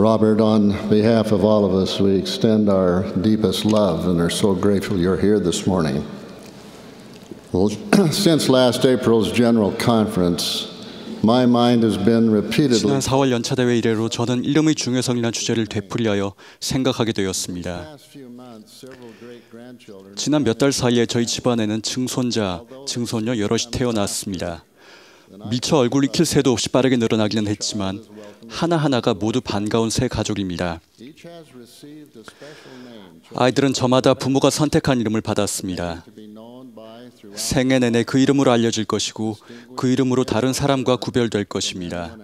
Robert, on behalf of all of us, we extend our deepest love and are so grateful you're here this morning. Well, since last April's General Conference, my mind has been repeatedly. 지난 4월 연차대회 이래로 저는 이름의 중요성이라는 주제를 되풀이하여 생각하게 되었습니다. 지난 몇 달 사이에 저희 집안에는 증손자, 증손녀 여럿이 태어났습니다. 미처 얼굴 익힐 새도 없이 빠르게 늘어나기는 했지만 하나하나가 모두 반가운 새 가족입니다. 아이들은 저마다 부모가 선택한 이름을 받았습니다. 생애 내내 그 이름으로 알려질 것이고 그 이름으로 다른 사람과 구별될 것입니다.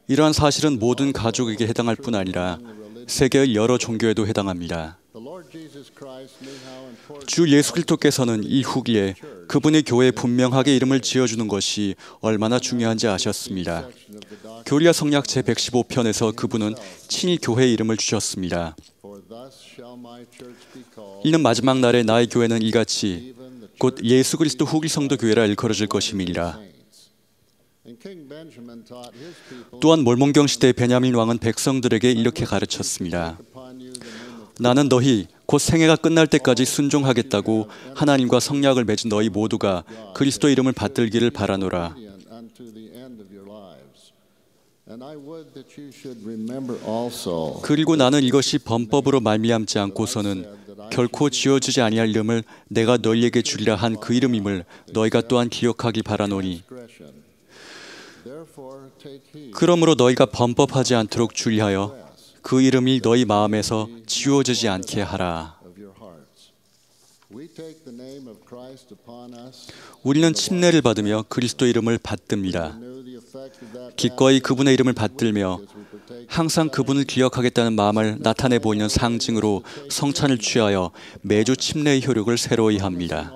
이러한 사실은 모든 가족에게 해당할 뿐 아니라 세계의 여러 종교에도 해당합니다. 주 예수 그리스도께서는 이 후기에 그분의 교회에 분명하게 이름을 지어주는 것이 얼마나 중요한지 아셨습니다. 교리와 성약 제115편에서 그분은 친히 교회의 이름을 주셨습니다. 이는 마지막 날에 나의 교회는 이같이 곧 예수 그리스도 후기 성도 교회라 일컬어질 것임이니라. 또한 몰몬경 시대의 베냐민 왕은 백성들에게 이렇게 가르쳤습니다. 나는 너희 곧 생애가 끝날 때까지 순종하겠다고 하나님과 성약을 맺은 너희 모두가 그리스도 이름을 받들기를 바라노라. 그리고 나는 이것이 범법으로 말미암지 않고서는 결코 지어지지 아니할 이름을 내가 너희에게 주리라 한 그 이름임을 너희가 또한 기억하기 바라노니 그러므로 너희가 범법하지 않도록 주의하여 그 이름이 너희 마음에서 지워지지 않게 하라. 우리는 침례를 받으며 그리스도 이름을 받듭니다. 기꺼이 그분의 이름을 받들며 항상 그분을 기억하겠다는 마음을 나타내 보이는 상징으로 성찬을 취하여 매주 침례의 효력을 새로이 합니다.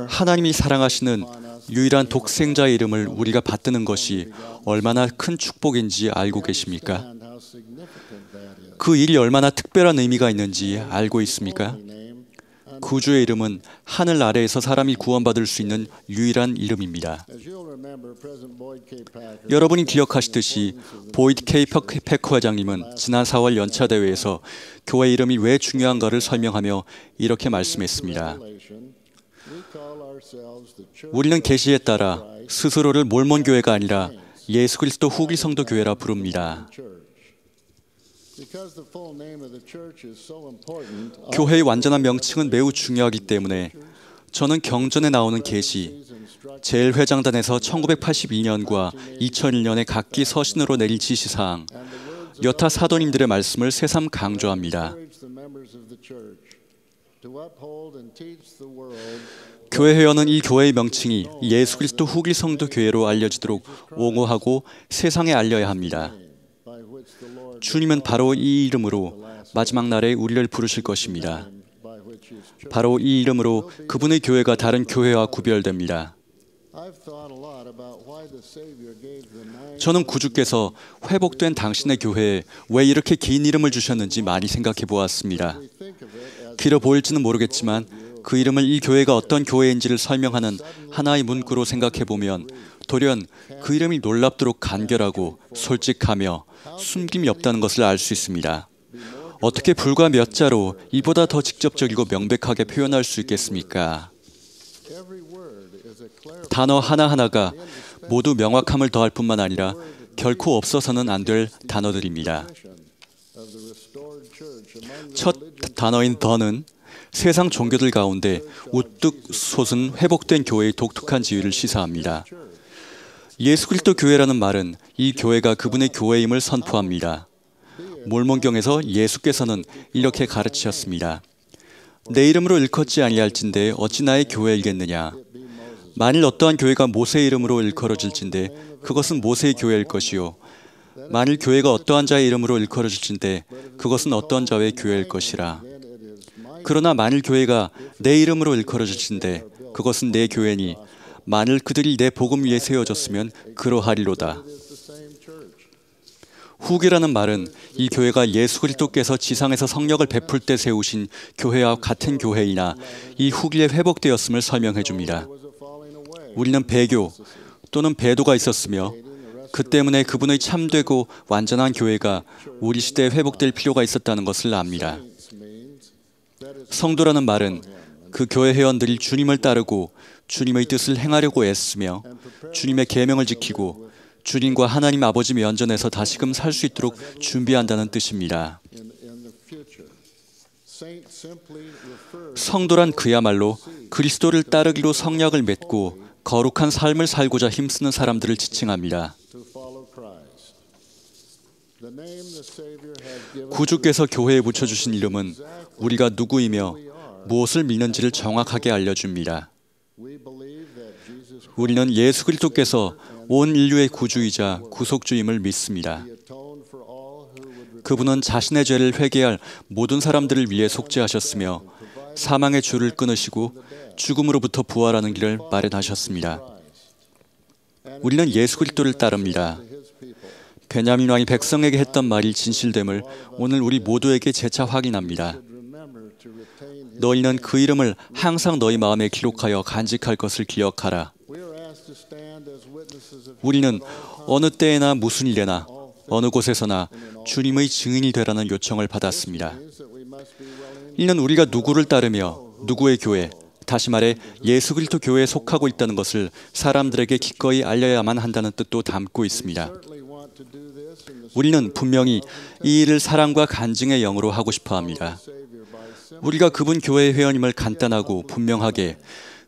하나님이 사랑하시는 유일한 독생자의 이름을 우리가 받드는 것이 얼마나 큰 축복인지 알고 계십니까? 그 일이 얼마나 특별한 의미가 있는지 알고 있습니까? 구주의 이름은 하늘 아래에서 사람이 구원받을 수 있는 유일한 이름입니다. 여러분이 기억하시듯이 보이드 K. 패커 회장님은 지난 4월 연차 대회에서 교회 이름이 왜 중요한가를 설명하며 이렇게 말씀했습니다. 우리는 계시에 따라 스스로를 몰몬 교회가 아니라 예수 그리스도 후기 성도 교회라 부릅니다. 교회의 완전한 명칭은 매우 중요하기 때문에 저는 경전에 나오는 계시, 제1회장단에서 1982년과 2001년에 각기 서신으로 내린 지시사항, 여타 사도님들의 말씀을 새삼 강조합니다. 교회 회원은 이 교회의 명칭이 예수 그리스도 후기 성도 교회로 알려지도록 옹호하고 세상에 알려야 합니다. 주님은 바로 이 이름으로 마지막 날에 우리를 부르실 것입니다. 바로 이 이름으로 그분의 교회가 다른 교회와 구별됩니다. 저는 구주께서 회복된 당신의 교회에 왜 이렇게 긴 이름을 주셨는지 많이 생각해 보았습니다. 길어 보일지는 모르겠지만 그 이름을 이 교회가 어떤 교회인지를 설명하는 하나의 문구로 생각해 보면 돌연 그 이름이 놀랍도록 간결하고 솔직하며 숨김이 없다는 것을 알 수 있습니다. 어떻게 불과 몇 자로 이보다 더 직접적이고 명백하게 표현할 수 있겠습니까? 단어 하나하나가 모두 명확함을 더할 뿐만 아니라 결코 없어서는 안 될 단어들입니다. 첫 단어인 더는 세상 종교들 가운데 우뚝 솟은 회복된 교회의 독특한 지위를 시사합니다. 예수 그리스도 교회라는 말은 이 교회가 그분의 교회임을 선포합니다. 몰몬경에서 예수께서는 이렇게 가르치셨습니다. 내 이름으로 일컫지 아니할진대 어찌 나의 교회이겠느냐. 만일 어떠한 교회가 모세의 이름으로 일컬어질진대 그것은 모세의 교회일 것이요. 만일 교회가 어떠한 자의 이름으로 일컬어질진대 그것은 어떠한 자의 교회일 것이라. 그러나 만일 교회가 내 이름으로 일컬어질진대 그것은 내 교회니 만일 그들이 내 복음 위에 세워졌으면 그러하리로다. 후기라는 말은 이 교회가 예수 그리스도께서 지상에서 성령을 베풀 때 세우신 교회와 같은 교회이나 이 후기에 회복되었음을 설명해 줍니다. 우리는 배교 또는 배도가 있었으며 그 때문에 그분의 참되고 완전한 교회가 우리 시대에 회복될 필요가 있었다는 것을 압니다. 성도라는 말은 그 교회 회원들이 주님을 따르고 주님의 뜻을 행하려고 애쓰며 주님의 계명을 지키고 주님과 하나님 아버지 면전에서 다시금 살 수 있도록 준비한다는 뜻입니다. 성도란 그야말로 그리스도를 따르기로 성약을 맺고 거룩한 삶을 살고자 힘쓰는 사람들을 지칭합니다. 구주께서 교회에 붙여주신 이름은 우리가 누구이며 무엇을 믿는지를 정확하게 알려줍니다. 우리는 예수 그리스도께서 온 인류의 구주이자 구속주임을 믿습니다. 그분은 자신의 죄를 회개할 모든 사람들을 위해 속죄하셨으며 사망의 줄을 끊으시고 죽음으로부터 부활하는 길을 마련하셨습니다. 우리는 예수 그리스도를 따릅니다. 베냐민 왕이 백성에게 했던 말이 진실됨을 오늘 우리 모두에게 재차 확인합니다. 너희는 그 이름을 항상 너희 마음에 기록하여 간직할 것을 기억하라. 우리는 어느 때에나 무슨 일에나 어느 곳에서나 주님의 증인이 되라는 요청을 받았습니다. 이는 우리가 누구를 따르며 누구의 교회, 다시 말해 예수 그리스도 교회에 속하고 있다는 것을 사람들에게 기꺼이 알려야만 한다는 뜻도 담고 있습니다. 우리는 분명히 이 일을 사랑과 간증의 영으로 하고 싶어 합니다. 우리가 그분 교회의 회원임을 간단하고 분명하게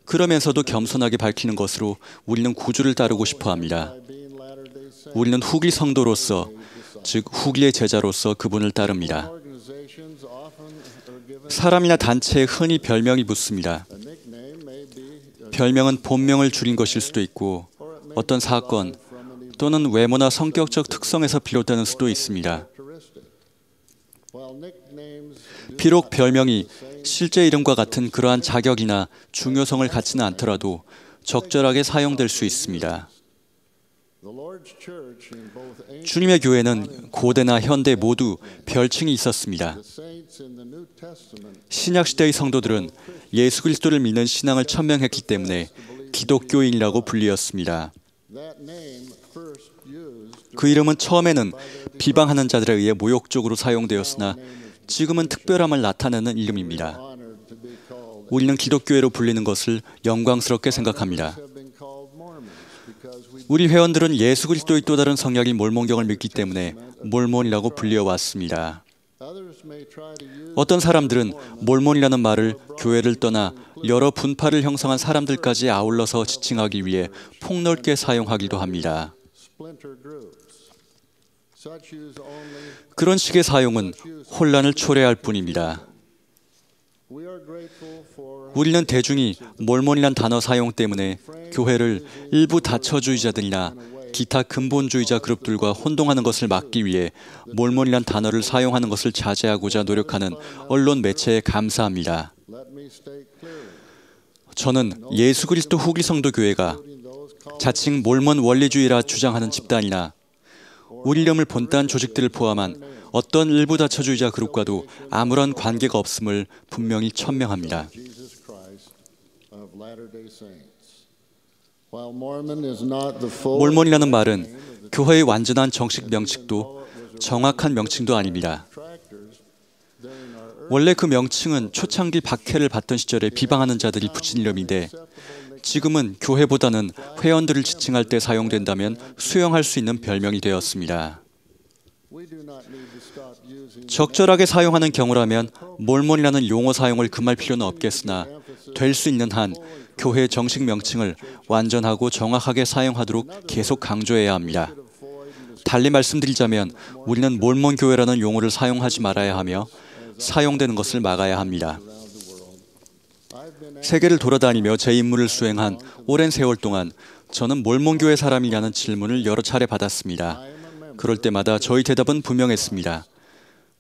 그러면서도 겸손하게 밝히는 것으로 우리는 구주를 따르고 싶어 합니다. 우리는 후기 성도로서, 즉 후기의 제자로서 그분을 따릅니다. 사람이나 단체에 흔히 별명이 붙습니다. 별명은 본명을 줄인 것일 수도 있고 어떤 사건 또는 외모나 성격적 특성에서 비롯되는 수도 있습니다. 비록 별명이 실제 이름과 같은 그러한 자격이나 중요성을 갖지는 않더라도 적절하게 사용될 수 있습니다. 주님의 교회는 고대나 현대 모두 별칭이 있었습니다. 신약시대의 성도들은 예수 그리스도를 믿는 신앙을 천명했기 때문에 기독교인이라고 불리었습니다. 그 이름은 처음에는 비방하는 자들에 의해 모욕적으로 사용되었으나 지금은 특별함을 나타내는 이름입니다. 우리는 기독교회로 불리는 것을 영광스럽게 생각합니다. 우리 회원들은 예수 그리스도의 또 다른 성약인 몰몬경을 믿기 때문에 몰몬이라고 불려왔습니다. 어떤 사람들은 몰몬이라는 말을 교회를 떠나 여러 분파를 형성한 사람들까지 아울러서 지칭하기 위해 폭넓게 사용하기도 합니다. 그런 식의 사용은 혼란을 초래할 뿐입니다. 우리는 대중이 몰몬이란 단어 사용 때문에 교회를 일부 다처주의자들이나 기타 근본주의자 그룹들과 혼동하는 것을 막기 위해 몰몬이란 단어를 사용하는 것을 자제하고자 노력하는 언론 매체에 감사합니다. 저는 예수 그리스도 후기 성도 교회가 자칭 몰몬 원리주의라 주장하는 집단이나 우리 이름을 본딴 조직들을 포함한 어떤 일부 다처주의자 그룹과도 아무런 관계가 없음을 분명히 천명합니다. 몰몬이라는 말은 교회의 완전한 정식 명칭도 정확한 명칭도 아닙니다. 원래 그 명칭은 초창기 박해를 받던 시절에 비방하는 자들이 붙인 이름인데 지금은 교회보다는 회원들을 지칭할 때 사용된다면 수용할 수 있는 별명이 되었습니다. 적절하게 사용하는 경우라면 몰몬이라는 용어 사용을 금할 필요는 없겠으나 될 수 있는 한 교회의 정식 명칭을 완전하고 정확하게 사용하도록 계속 강조해야 합니다. 달리 말씀드리자면 우리는 몰몬 교회라는 용어를 사용하지 말아야 하며 사용되는 것을 막아야 합니다. 세계를 돌아다니며 제 임무를 수행한 오랜 세월 동안 저는 몰몬 교회 사람이냐는 질문을 여러 차례 받았습니다. 그럴 때마다 저희 대답은 분명했습니다.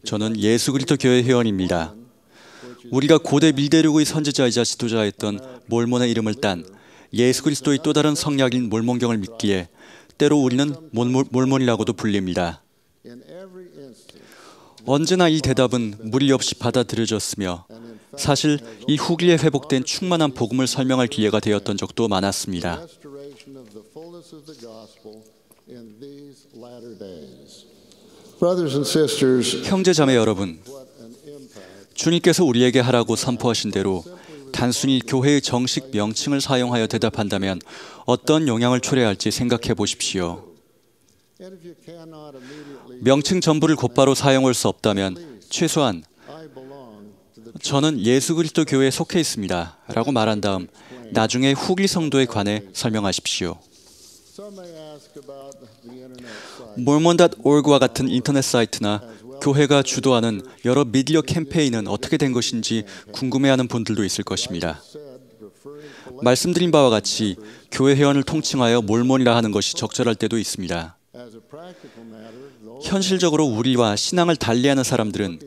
저는 예수 그리스도 교회 회원입니다. 우리가 고대 밀대륙의 선지자이자 지도자였던 몰몬의 이름을 딴 예수 그리스도의 또 다른 성약인 몰몬경을 믿기에 때로 우리는 몰몬이라고도 불립니다. 언제나 이 대답은 무리 없이 받아들여졌으며 사실 이 후기에 회복된 충만한 복음을 설명할 기회가 되었던 적도 많았습니다. restoration of the fullness of the gospel in these latter days. Brothers and sisters, 형제 자매 여러분, what an impact 주님께서 우리에게 하라고 선포하신 대로 단순히 교회의 정식 명칭을 사용하여 대답한다면 어떤 영향을 초래할지 생각해 보십시오. and if you cannot immediately 명칭 전부를 곧바로 사용할 수 없다면 최소한 I belong to the 저는 예수 그리스도 교회에 속해 있습니다 라고 말한 다음 나중에 후기 성도에 관해 설명하십시오. some may ask about the internet site mormon.org와 같은 인터넷 사이트나 교회가 주도하는 여러 미디어 캠페인은 어떻게 된 것인지 궁금해하는 분들도 있을 것입니다. said referring to 말씀드린 바와 같이 교회 회원을 통칭하여 몰몬이라 하는 것이 적절할 때도 있습니다. as a practical matter those 현실적으로 우리와 신앙을 달리하는 사람들은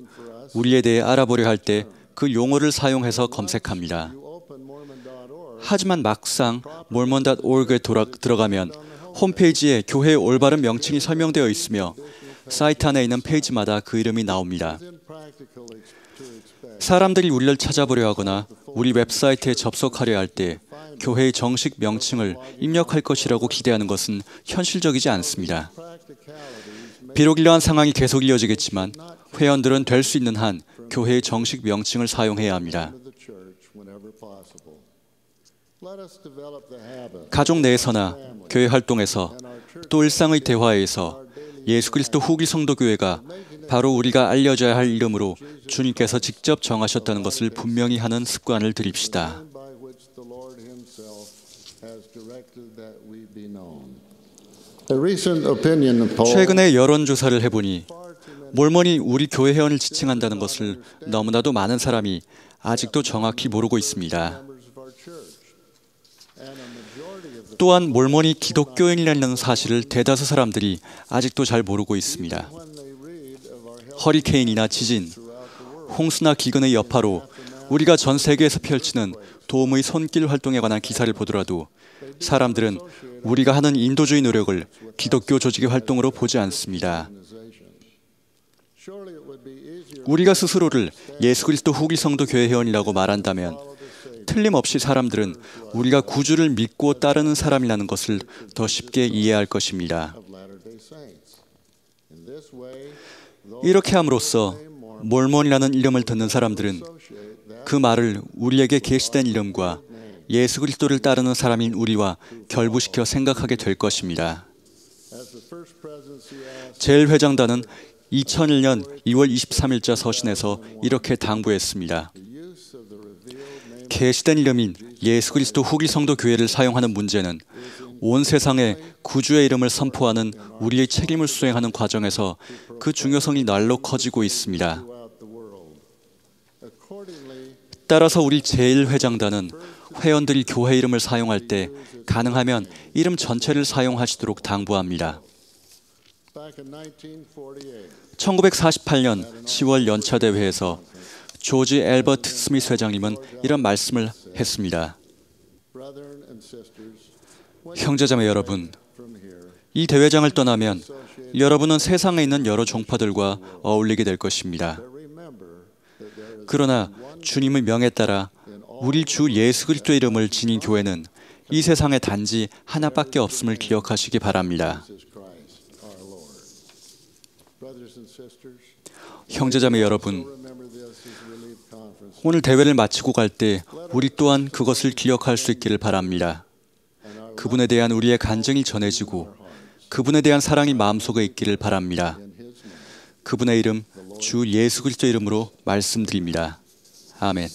우리에 대해 알아보려 할 때 그 용어를 사용해서 검색합니다. who open mormon.org 하지만 막상 mormon.org에 들어가면 홈페이지에 교회의 올바른 명칭이 설명되어 있으며 사이트 안에 있는 페이지마다 그 이름이 나옵니다. is impractical to expect 사람들이 우리를 찾아보려 하거나 우리 웹사이트에 접속하려 할 때 교회의 정식 명칭을 입력할 것이라고 기대하는 것은 현실적이지 않습니다. practicalities 비록 이러한 상황이 계속 이어지겠지만 회원들은 될 수 있는 한 교회의 정식 명칭을 사용해야 합니다. of the church whenever possible. Let us develop the habit 가족 내에서나 교회 활동에서 또 일상의 대화에서 예수 그리스도 후기 성도교회가 바로 우리가 알려져야 할 이름으로 주님께서 직접 정하셨다는 것을 분명히 하는 습관을 들입시다. by which the Lord himself has directed that we be known. A recent opinion poll 최근에 여론조사를 해보니 몰몬이 우리 교회 회원을 지칭한다는 것을 너무나도 많은 사람이 아직도 정확히 모르고 있습니다. members of our church and a majority of the 또한 몰몬이 기독교인이라는 사실을 대다수 사람들이 아직도 잘 모르고 있습니다. when they read of our health 허리케인이나 지진, 홍수나 기근의 여파로 우리가 전 세계에서 펼치는 도움의 손길 활동에 관한 기사를 보더라도 사람들은 우리가 하는 인도주의 노력을 기독교 조직의 활동으로 보지 않습니다. surely it would be easier 우리가 스스로를 예수 그리스도 후기 성도 교회 회원이라고 말한다면 틀림없이 사람들은 우리가 구주를 믿고 따르는 사람이라는 것을 더 쉽게 이해할 것입니다. of Latter-day Saints. In this way, 이렇게 함으로써 몰몬이라는 이름을 듣는 사람들은 associate that 그 말을 우리에게 계시된 이름과 예수 그리스도를 따르는 사람인 우리와 결부시켜 생각하게 될 것입니다. as the first presidency asked 제1회장단은 2001년 2월 23일자 서신에서 이렇게 당부했습니다. the use of the revealed name 계시된 이름인 예수 그리스도 후기 성도 교회를 사용하는 문제는 온 세상에 구주의 이름을 선포하는 우리의 책임을 수행하는 과정에서 그 중요성이 날로 커지고 있습니다. throughout the world. Accordingly, 따라서 우리 제1회장단은 회원들이 교회 이름을 사용할 때 가능하면 이름 전체를 사용하시도록 당부합니다. back in 1948, 1948년 10월 연차 대회에서 조지 엘버트 스미스 회장님은 이런 말씀을 했습니다. brethren and sisters, 형제자매 여러분, from here, 이 대회장을 떠나면 여러분은 세상에 있는 여러 종파들과 어울리게 될 것입니다. but remember that there is 그러나 주님의 명에 따라 우리 주 예수 그리스도의 이름을 지닌 교회는 이 세상에 단지 하나밖에 없음을 기억하시기 바랍니다. Jesus Christ, our Lord. Brothers and sisters, 형제자매 여러분, remember this as we leave conference. 오늘 대회를 마치고 갈 때 우리 또한 그것을 기억할 수 있기를 바랍니다. 그분에 대한 우리의 간증이 전해지고 그분에 대한 사랑이 마음속에 있기를 바랍니다. 그분의 이름 주 예수 그리스도 이름으로 말씀드립니다. 아멘.